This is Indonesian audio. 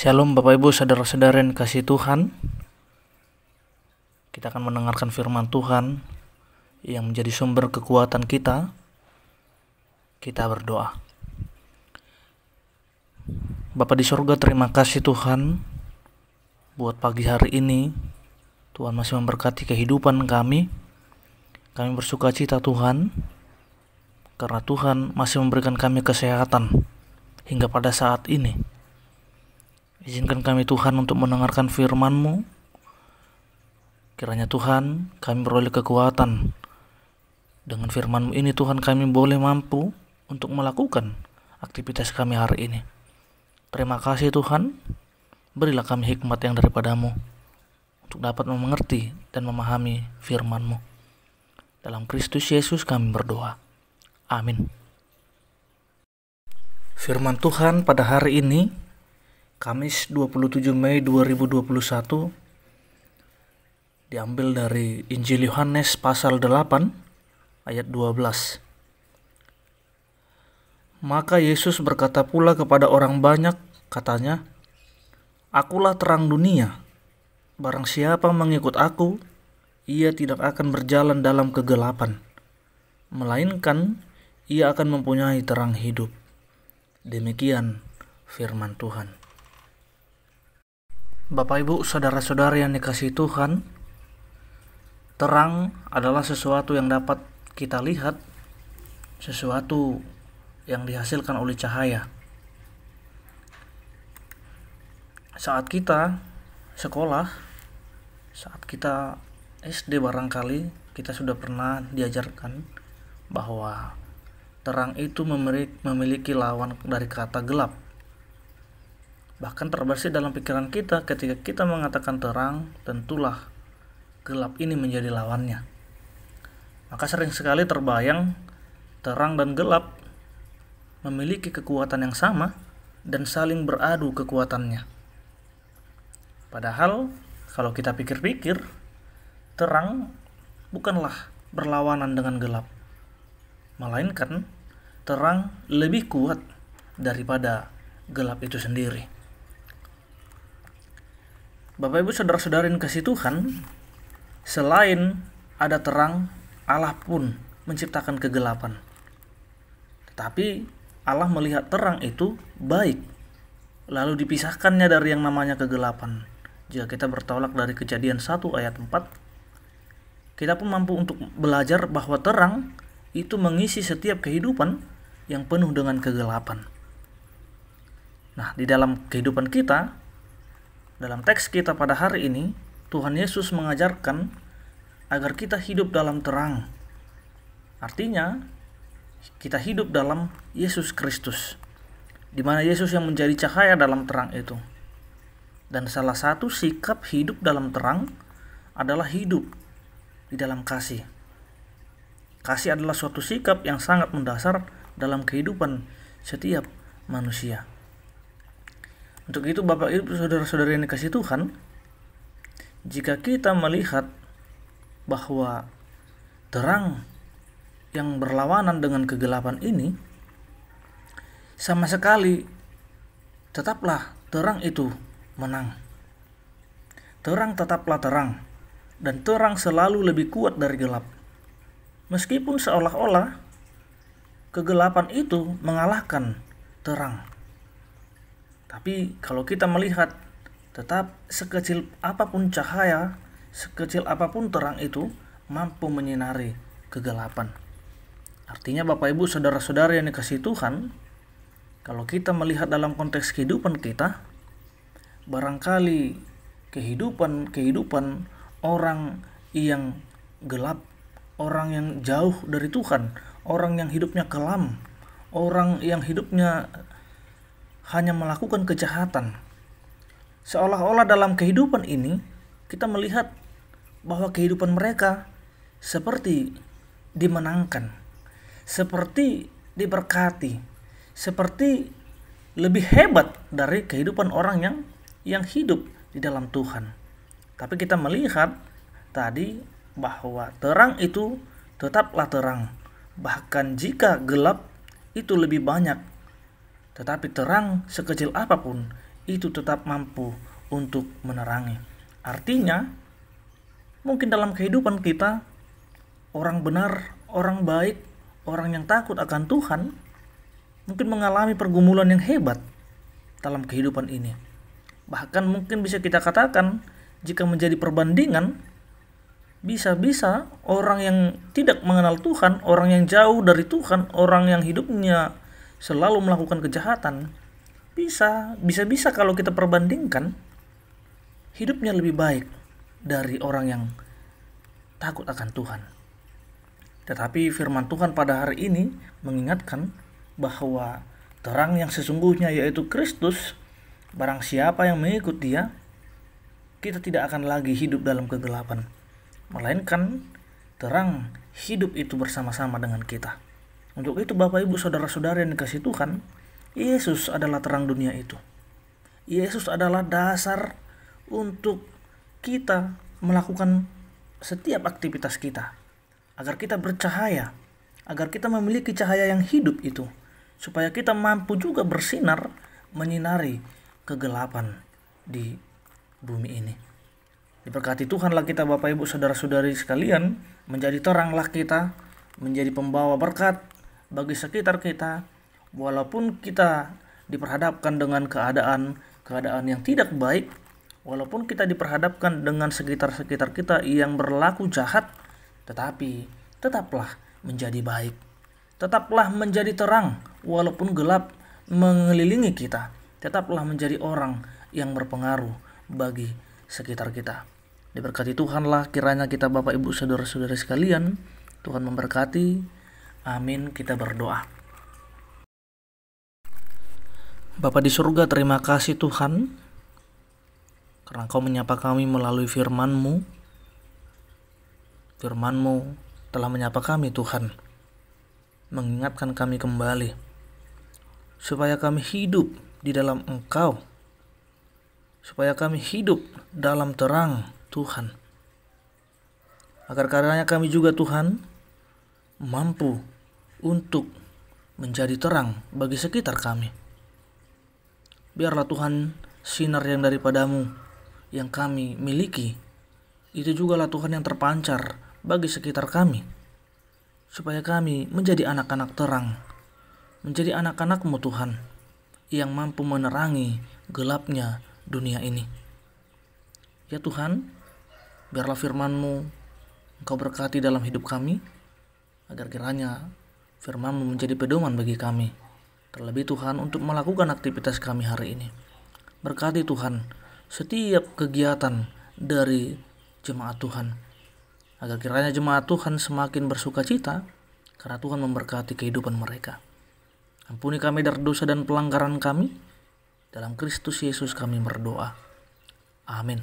Shalom Bapak Ibu saudara-saudara yang kasih Tuhan. Kita akan mendengarkan firman Tuhan yang menjadi sumber kekuatan kita. Kita berdoa. Bapa di surga, terima kasih Tuhan buat pagi hari ini. Tuhan masih memberkati kehidupan kami. Kami bersuka cita Tuhan karena Tuhan masih memberikan kami kesehatan hingga pada saat ini. Izinkan kami Tuhan untuk mendengarkan firman-Mu. Kiranya Tuhan kami beroleh kekuatan. Dengan firman-Mu ini Tuhan kami boleh mampu untuk melakukan aktivitas kami hari ini. Terima kasih Tuhan. Berilah kami hikmat yang daripada-Mu untuk dapat mengerti dan memahami firman-Mu. Dalam Kristus Yesus kami berdoa. Amin. Firman Tuhan pada hari ini Kamis 27 Mei 2021 diambil dari Injil Yohanes pasal 8 ayat 12. Maka Yesus berkata pula kepada orang banyak, katanya, "Akulah terang dunia. Barang siapa mengikut aku, ia tidak akan berjalan dalam kegelapan, melainkan ia akan mempunyai terang hidup." Demikian firman Tuhan. Bapak Ibu saudara-saudara yang dikasihi Tuhan, terang adalah sesuatu yang dapat kita lihat, sesuatu yang dihasilkan oleh cahaya. Saat kita sekolah, saat kita SD barangkali, kita sudah pernah diajarkan bahwa terang itu memiliki lawan dari kata gelap. Bahkan terbersih dalam pikiran kita ketika kita mengatakan terang, tentulah gelap ini menjadi lawannya. Maka sering sekali terbayang terang dan gelap memiliki kekuatan yang sama dan saling beradu kekuatannya. Padahal kalau kita pikir-pikir, terang bukanlah berlawanan dengan gelap, melainkan terang lebih kuat daripada gelap itu sendiri. Bapak Ibu saudara-saudara yang kasih Tuhan, selain ada terang, Allah pun menciptakan kegelapan. Tetapi Allah melihat terang itu baik, lalu dipisahkannya dari yang namanya kegelapan. Jika kita bertolak dari Kejadian 1 ayat 4, kita pun mampu untuk belajar bahwa terang itu mengisi setiap kehidupan yang penuh dengan kegelapan. Nah, di dalam kehidupan kita, dalam teks kita pada hari ini, Tuhan Yesus mengajarkan agar kita hidup dalam terang. Artinya, kita hidup dalam Yesus Kristus, di mana Yesus yang menjadi cahaya dalam terang itu. Dan salah satu sikap hidup dalam terang adalah hidup di dalam kasih. Kasih adalah suatu sikap yang sangat mendasar dalam kehidupan setiap manusia. Untuk itu Bapak Ibu saudara-saudara yang dikasihi Tuhan, jika kita melihat bahwa terang yang berlawanan dengan kegelapan ini, sama sekali tetaplah terang itu menang. Terang tetaplah terang, dan terang selalu lebih kuat dari gelap. Meskipun seolah-olah kegelapan itu mengalahkan terang. Tapi kalau kita melihat, tetap sekecil apapun cahaya, sekecil apapun terang itu mampu menyinari kegelapan. Artinya Bapak Ibu saudara-saudara yang dikasihi Tuhan, kalau kita melihat dalam konteks kehidupan kita, barangkali kehidupan orang yang gelap, orang yang jauh dari Tuhan, orang yang hidupnya kelam, orang yang hidupnya hanya melakukan kejahatan. Seolah-olah dalam kehidupan ini kita melihat bahwa kehidupan mereka seperti dimenangkan, seperti diberkati, seperti lebih hebat dari kehidupan orang yang hidup di dalam Tuhan. Tapi kita melihat tadi bahwa terang itu tetaplah terang, bahkan jika gelap itu lebih banyak. Tetapi terang sekecil apapun itu tetap mampu untuk menerangi. Artinya, mungkin dalam kehidupan kita, orang benar, orang baik, orang yang takut akan Tuhan, mungkin mengalami pergumulan yang hebat dalam kehidupan ini. Bahkan mungkin bisa kita katakan, jika menjadi perbandingan, bisa-bisa orang yang tidak mengenal Tuhan, orang yang jauh dari Tuhan, orang yang hidupnya selalu melakukan kejahatan, bisa kalau kita perbandingkan, hidupnya lebih baik dari orang yang takut akan Tuhan. Tetapi firman Tuhan pada hari ini mengingatkan bahwa terang yang sesungguhnya yaitu Kristus, barang siapa yang mengikut Dia, kita tidak akan lagi hidup dalam kegelapan, melainkan terang hidup itu bersama-sama dengan kita. Untuk itu Bapak Ibu Saudara-saudara yang dikasihi Tuhan, Yesus adalah terang dunia itu. Yesus adalah dasar untuk kita melakukan setiap aktivitas kita, agar kita bercahaya, agar kita memiliki cahaya yang hidup itu, supaya kita mampu juga bersinar menyinari kegelapan di bumi ini. Diberkati Tuhanlah kita Bapak Ibu Saudara-saudari sekalian, menjadi teranglah kita, menjadi pembawa berkat bagi sekitar kita, walaupun kita diperhadapkan dengan keadaan yang tidak baik, walaupun kita diperhadapkan dengan sekitar-sekitar kita yang berlaku jahat, tetapi tetaplah menjadi baik. Tetaplah menjadi terang walaupun gelap mengelilingi kita. Tetaplah menjadi orang yang berpengaruh bagi sekitar kita. Diberkati Tuhanlah kiranya kita Bapak Ibu Saudara-saudari sekalian. Tuhan memberkati. Amin. Kita berdoa. Bapa di surga, terima kasih Tuhan karena Engkau menyapa kami melalui firman-Mu. Firman-Mu telah menyapa kami Tuhan, mengingatkan kami kembali supaya kami hidup di dalam Engkau, supaya kami hidup dalam terang Tuhan, agar karenanya kami juga Tuhan mampu untuk menjadi terang bagi sekitar kami. Biarlah Tuhan sinar yang daripada-Mu yang kami miliki, itu jugalah Tuhan yang terpancar bagi sekitar kami, supaya kami menjadi anak-anak terang, menjadi anak-anak-Mu Tuhan, yang mampu menerangi gelapnya dunia ini. Ya Tuhan, biarlah firman-Mu Engkau berkati dalam hidup kami, agar kiranya firman-Mu menjadi pedoman bagi kami, terlebih Tuhan untuk melakukan aktivitas kami hari ini. Berkati Tuhan setiap kegiatan dari jemaat Tuhan, agar kiranya jemaat Tuhan semakin bersuka cita karena Tuhan memberkati kehidupan mereka. Ampuni kami dari dosa dan pelanggaran kami, dalam Kristus Yesus kami berdoa. Amin.